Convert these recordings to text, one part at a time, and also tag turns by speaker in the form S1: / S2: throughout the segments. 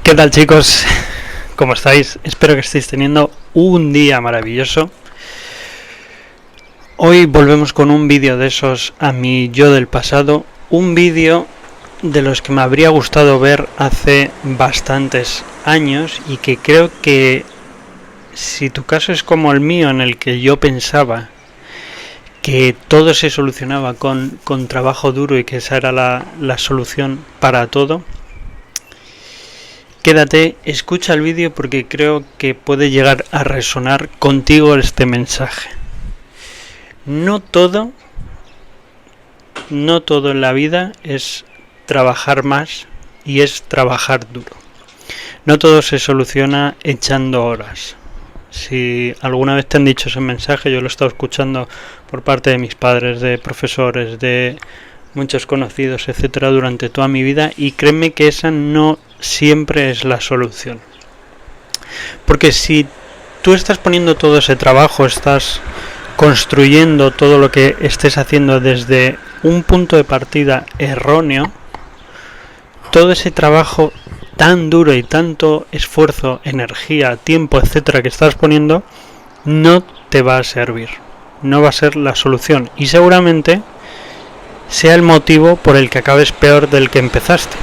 S1: ¿Qué tal, chicos? ¿Cómo estáis? Espero que estéis teniendo un día maravilloso. Hoy volvemos con un vídeo de esos a mi yo del pasado. Un vídeo de los que me habría gustado ver hace bastantes años y que creo que si tu caso es como el mío, en el que yo pensaba que todo se solucionaba con trabajo duro y que esa era la solución para todo, quédate, escucha el vídeo porque creo que puede llegar a resonar contigo este mensaje. No todo en la vida es trabajar más y es trabajar duro. No todo se soluciona echando horas. Si alguna vez te han dicho ese mensaje, yo lo he estado escuchando por parte de mis padres, de profesores, de muchos conocidos, etcétera, durante toda mi vida, y créeme que esa no siempre es la solución. Porque si tú estás poniendo todo ese trabajo, estás construyendo todo lo que estés haciendo desde un punto de partida erróneo, todo ese trabajo tan duro y tanto esfuerzo, energía, tiempo, etcétera, que estás poniendo, no te va a servir, no va a ser la solución y seguramente sea el motivo por el que acabes peor del que empezaste.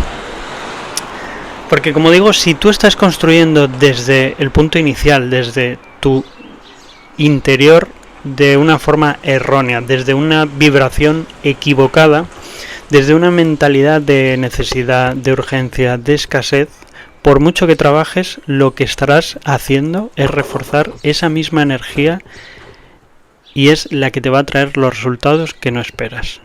S1: Porque, como digo, si tú estás construyendo desde el punto inicial, desde tu interior, de una forma errónea, desde una vibración equivocada, desde una mentalidad de necesidad, de urgencia, de escasez, por mucho que trabajes, lo que estarás haciendo es reforzar esa misma energía y es la que te va a traer los resultados que no esperas.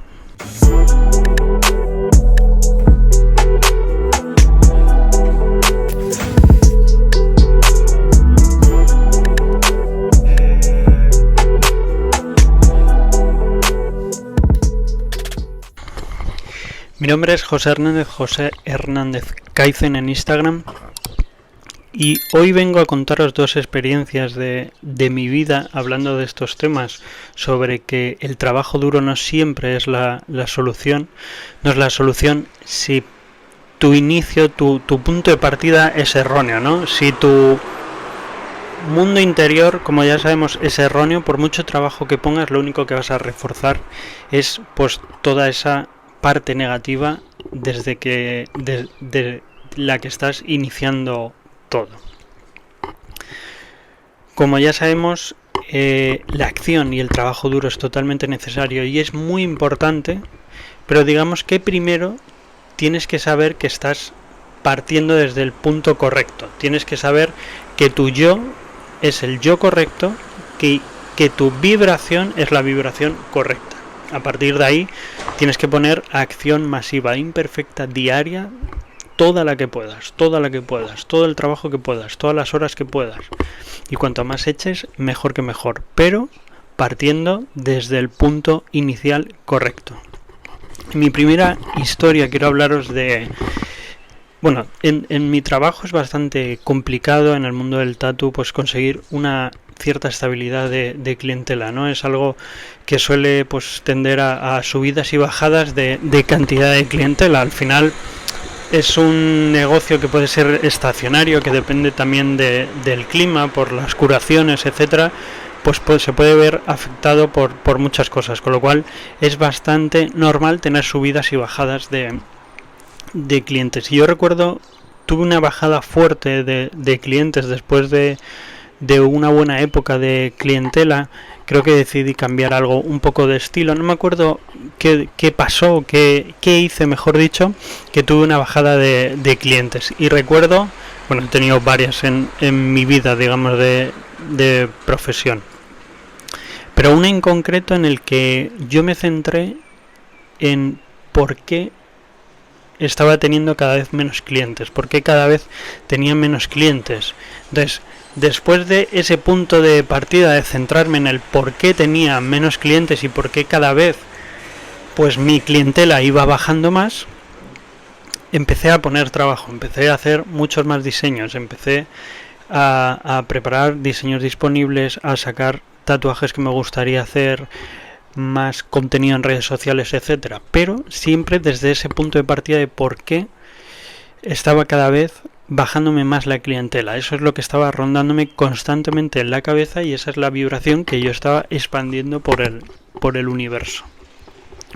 S1: Mi nombre es José Hernández Kaizen en Instagram, y hoy vengo a contaros dos experiencias de mi vida hablando de estos temas, sobre que el trabajo duro no siempre es la solución. No es la solución si tu inicio, tu punto de partida es erróneo, ¿no? Si tu mundo interior, como ya sabemos, es erróneo, por mucho trabajo que pongas, lo único que vas a reforzar es pues toda esa parte negativa desde la que estás iniciando todo. Como ya sabemos, la acción y el trabajo duro es totalmente necesario y es muy importante, pero digamos que primero tienes que saber que estás partiendo desde el punto correcto. Tienes que saber que tu yo es el yo correcto, que tu vibración es la vibración correcta. A partir de ahí tienes que poner acción masiva, imperfecta, diaria, toda la que puedas, todo el trabajo que puedas, todas las horas que puedas. Y cuanto más eches, mejor que mejor, pero partiendo desde el punto inicial correcto. En mi primera historia quiero hablaros de... Bueno, en mi trabajo es bastante complicado en el mundo del tatu pues conseguir una cierta estabilidad de clientela, ¿no? Es algo que suele pues tender a subidas y bajadas de cantidad de clientela. Al final es un negocio que puede ser estacionario, que depende también del clima, por las curaciones, etcétera, pues se puede ver afectado por muchas cosas, con lo cual es bastante normal tener subidas y bajadas de clientes. Y yo recuerdo, tuve una bajada fuerte de clientes después de una buena época de clientela. Creo que decidí cambiar algo, un poco de estilo. No me acuerdo qué pasó, qué hice, mejor dicho, que tuve una bajada de clientes. Y recuerdo, bueno, he tenido varias en mi vida, digamos, de profesión. Pero una en concreto en el que yo me centré en por qué estaba teniendo cada vez menos clientes, por qué cada vez tenía menos clientes. Entonces, después de ese punto de partida de centrarme en el por qué tenía menos clientes y por qué cada vez pues mi clientela iba bajando más, empecé a poner trabajo, empecé a hacer muchos más diseños, empecé a preparar diseños disponibles, a sacar tatuajes que me gustaría hacer, más contenido en redes sociales, etcétera, pero siempre desde ese punto de partida de por qué estaba cada vez bajándome más la clientela. Eso es lo que estaba rondándome constantemente en la cabeza y esa es la vibración que yo estaba expandiendo por el universo.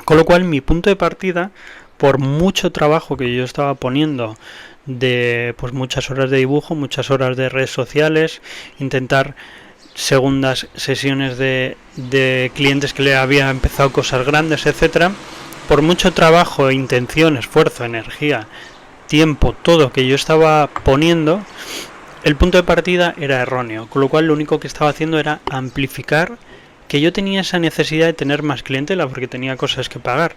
S1: Con lo cual mi punto de partida, por mucho trabajo que yo estaba poniendo de pues muchas horas de dibujo, muchas horas de redes sociales, intentar segundas sesiones de clientes que le había empezado cosas grandes, etcétera, por mucho trabajo, intención, esfuerzo, energía, tiempo, todo que yo estaba poniendo, el punto de partida era erróneo, con lo cual lo único que estaba haciendo era amplificar que yo tenía esa necesidad de tener más clientela porque tenía cosas que pagar,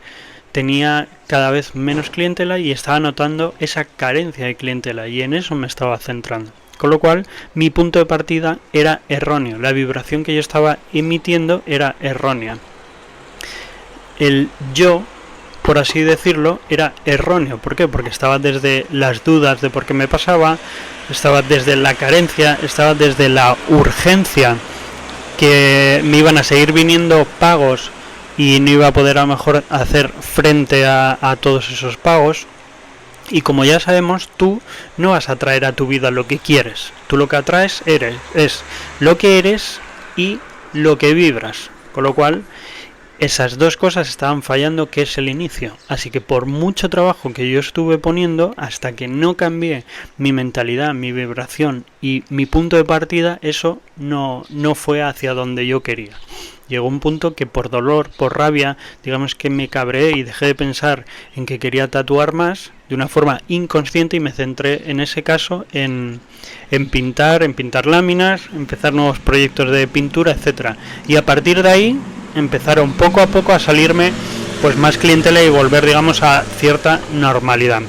S1: tenía cada vez menos clientela y estaba notando esa carencia de clientela y en eso me estaba centrando. Con lo cual mi punto de partida era erróneo, la vibración que yo estaba emitiendo era errónea. El yo, por así decirlo, era erróneo. ¿Por qué? Porque estaba desde las dudas de por qué me pasaba, estaba desde la carencia, estaba desde la urgencia que me iban a seguir viniendo pagos y no iba a poder a lo mejor hacer frente a todos esos pagos. Y como ya sabemos, tú no vas a traer a tu vida lo que quieres. Tú lo que atraes es lo que eres y lo que vibras. Con lo cual, esas dos cosas estaban fallando, que es el inicio. Así que por mucho trabajo que yo estuve poniendo, hasta que no cambié mi mentalidad, mi vibración y mi punto de partida, eso no fue hacia donde yo quería. Llegó un punto que por dolor, por rabia, digamos que me cabreé y dejé de pensar en que quería tatuar más de una forma inconsciente y me centré en ese caso en pintar láminas, empezar nuevos proyectos de pintura, etcétera. Y a partir de ahí empezaron poco a poco a salirme pues más clientela y volver, digamos, a cierta normalidad.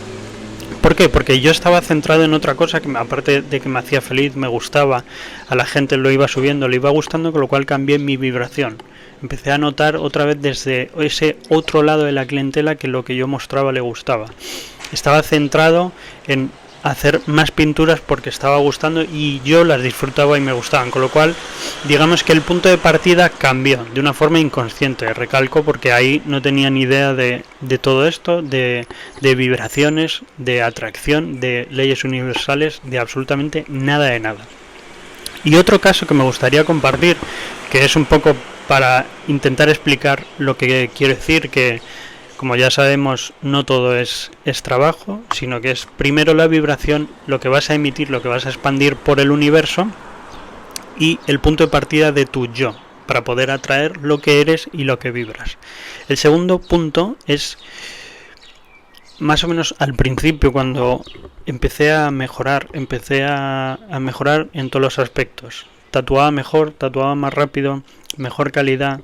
S1: ¿Por qué? Porque yo estaba centrado en otra cosa que, aparte de que me hacía feliz, me gustaba, a la gente lo iba subiendo, le iba gustando, con lo cual cambié mi vibración. Empecé a notar otra vez desde ese otro lado de la clientela que lo que yo mostraba le gustaba. Estaba centrado en hacer más pinturas porque estaba gustando y yo las disfrutaba y me gustaban, con lo cual digamos que el punto de partida cambió de una forma inconsciente, recalco, porque ahí no tenía ni idea de todo esto, de vibraciones, de atracción, de leyes universales, de absolutamente nada de nada. Y otro caso que me gustaría compartir, que es un poco para intentar explicar lo que quiero decir, que como ya sabemos, no todo es trabajo, sino que es primero la vibración, lo que vas a emitir, lo que vas a expandir por el universo y el punto de partida de tu yo, para poder atraer lo que eres y lo que vibras. El segundo punto es más o menos al principio, cuando empecé a mejorar en todos los aspectos. Tatuaba mejor, tatuaba más rápido, mejor calidad,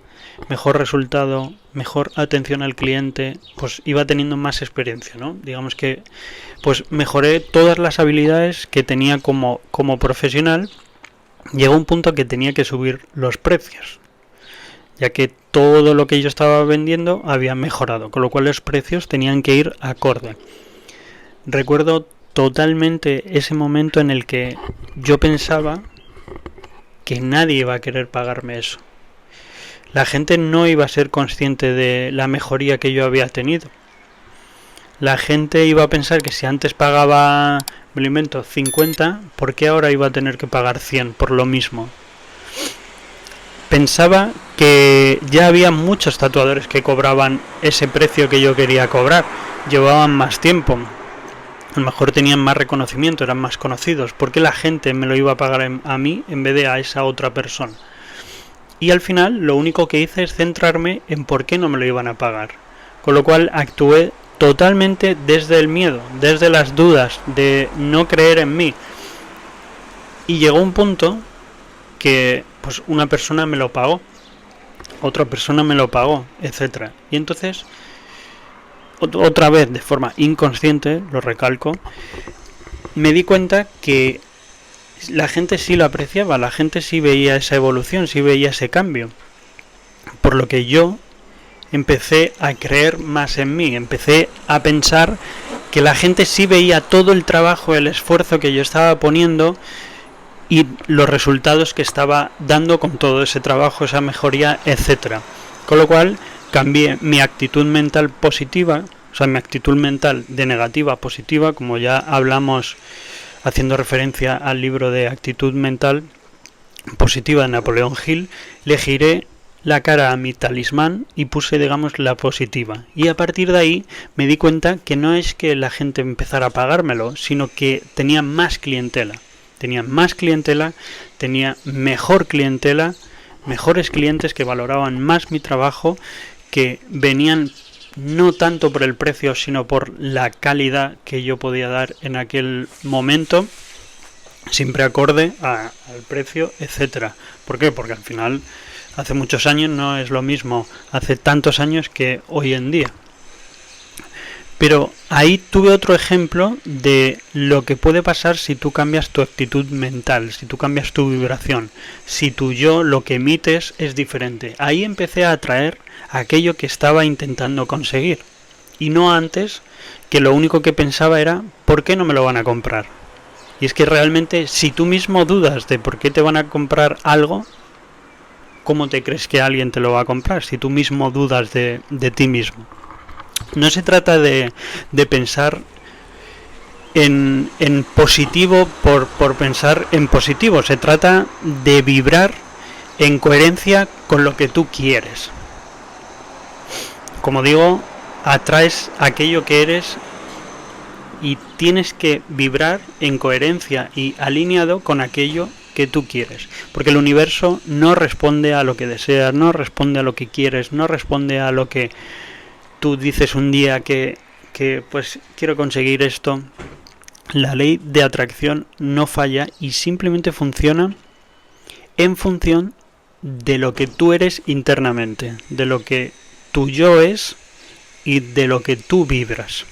S1: mejor resultado, mejor atención al cliente, pues iba teniendo más experiencia, ¿no? Digamos que pues mejoré todas las habilidades que tenía como profesional. Llegó un punto que tenía que subir los precios, ya que todo lo que yo estaba vendiendo había mejorado, con lo cual los precios tenían que ir acorde. Recuerdo totalmente ese momento en el que yo pensaba que nadie iba a querer pagarme eso. La gente no iba a ser consciente de la mejoría que yo había tenido. La gente iba a pensar que si antes pagaba, me lo invento, 50, ¿por qué ahora iba a tener que pagar 100 por lo mismo? Pensaba que ya había muchos tatuadores que cobraban ese precio que yo quería cobrar. Llevaban más tiempo. A lo mejor tenían más reconocimiento, eran más conocidos. ¿Por qué la gente me lo iba a pagar a mí en vez de a esa otra persona? Y al final lo único que hice es centrarme en por qué no me lo iban a pagar. Con lo cual actué totalmente desde el miedo, desde las dudas, de no creer en mí. Y llegó un punto que pues una persona me lo pagó, otra persona me lo pagó, etcétera. Y entonces, otra vez de forma inconsciente, lo recalco, me di cuenta que la gente sí lo apreciaba, la gente sí veía esa evolución, sí veía ese cambio. Por lo que yo empecé a creer más en mí, empecé a pensar que la gente sí veía todo el trabajo, el esfuerzo que yo estaba poniendo y los resultados que estaba dando con todo ese trabajo, esa mejoría, etcétera. Con lo cual cambié mi actitud mental positiva, o sea, mi actitud mental de negativa a positiva, como ya hablamos haciendo referencia al libro de actitud mental positiva de Napoleón Hill, le giré la cara a mi talismán y puse, digamos, la positiva. Y a partir de ahí me di cuenta que no es que la gente empezara a pagármelo, sino que tenía más clientela. Tenía más clientela, tenía mejor clientela, mejores clientes que valoraban más mi trabajo, que venían no tanto por el precio, sino por la calidad que yo podía dar en aquel momento, siempre acorde al precio, etcétera. ¿Por qué? Porque al final, hace muchos años no es lo mismo hace tantos años que hoy en día. Pero ahí tuve otro ejemplo de lo que puede pasar si tú cambias tu actitud mental, si tú cambias tu vibración, si tu yo, lo que emites, es diferente. Ahí empecé a atraer aquello que estaba intentando conseguir. Y no antes, que lo único que pensaba era, ¿por qué no me lo van a comprar? Y es que realmente, si tú mismo dudas de por qué te van a comprar algo, ¿cómo te crees que alguien te lo va a comprar? Si tú mismo dudas de ti mismo. No se trata de pensar en positivo por pensar en positivo. Se trata de vibrar en coherencia con lo que tú quieres. Como digo, atraes aquello que eres y tienes que vibrar en coherencia y alineado con aquello que tú quieres. Porque el universo no responde a lo que deseas, no responde a lo que quieres, no responde a lo que tú dices un día que pues quiero conseguir esto. La ley de atracción no falla y simplemente funciona en función de lo que tú eres internamente, de lo que tu yo es y de lo que tú vibras.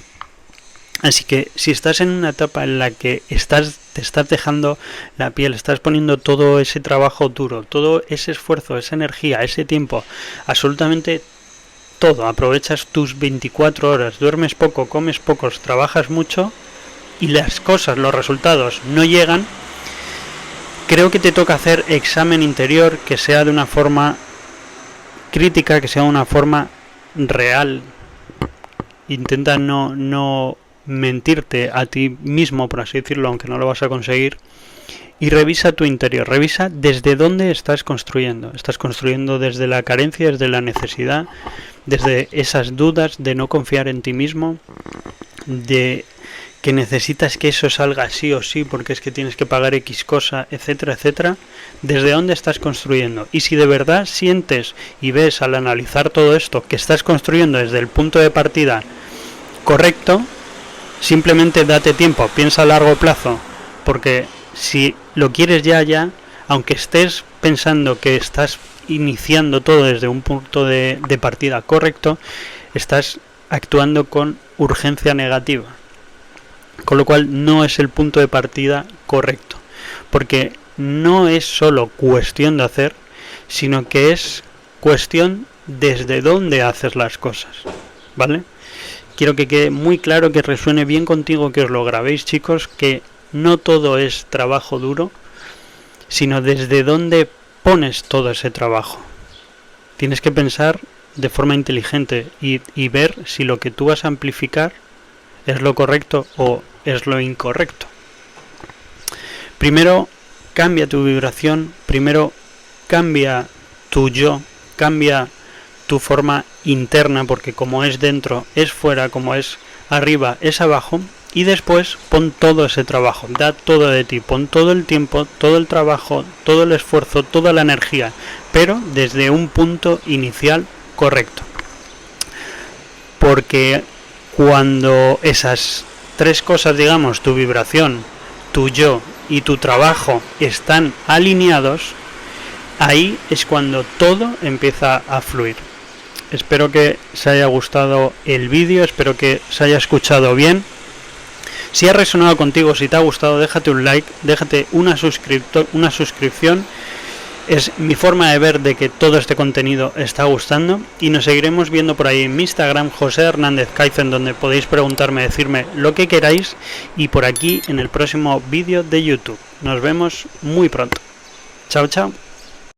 S1: Así que si estás en una etapa en la que te estás dejando la piel, estás poniendo todo ese trabajo duro, todo ese esfuerzo, esa energía, ese tiempo, absolutamente todo, aprovechas tus 24 horas, duermes poco, comes pocos, trabajas mucho y las cosas, los resultados no llegan, creo que te toca hacer examen interior, que sea de una forma crítica, que sea de una forma real. Intenta no mentirte a ti mismo, por así decirlo, aunque no lo vas a conseguir. Y revisa tu interior, revisa desde dónde estás construyendo. Estás construyendo desde la carencia, desde la necesidad, desde esas dudas de no confiar en ti mismo, de que necesitas que eso salga sí o sí porque es que tienes que pagar X cosa, etcétera, etcétera. ¿Desde dónde estás construyendo? Y si de verdad sientes y ves al analizar todo esto que estás construyendo desde el punto de partida correcto, simplemente date tiempo, piensa a largo plazo, porque si lo quieres ya, aunque estés pensando que estás iniciando todo desde un punto de partida correcto, estás actuando con urgencia negativa. Con lo cual no es el punto de partida correcto. Porque no es solo cuestión de hacer, sino que es cuestión desde dónde haces las cosas. ¿Vale? Quiero que quede muy claro, que resuene bien contigo, que os lo grabéis, chicos, que no todo es trabajo duro, sino desde dónde pones todo ese trabajo. Tienes que pensar de forma inteligente y ver si lo que tú vas a amplificar es lo correcto o es lo incorrecto. Primero cambia tu vibración, primero cambia tu yo, cambia tu forma interna, porque como es dentro es fuera, como es arriba es abajo. Y después pon todo ese trabajo, da todo de ti, pon todo el tiempo, todo el trabajo, todo el esfuerzo, toda la energía, pero desde un punto inicial correcto. Porque cuando esas tres cosas, digamos, tu vibración, tu yo y tu trabajo están alineados, ahí es cuando todo empieza a fluir. Espero que os haya gustado el vídeo, espero que os haya escuchado bien. Si ha resonado contigo, si te ha gustado, déjate un like, déjate una suscripción. Es mi forma de ver de que todo este contenido está gustando. Y nos seguiremos viendo por ahí en mi Instagram, José Hernández Kaizen, donde podéis preguntarme, decirme lo que queráis. Y por aquí en el próximo vídeo de YouTube. Nos vemos muy pronto. Chao, chao.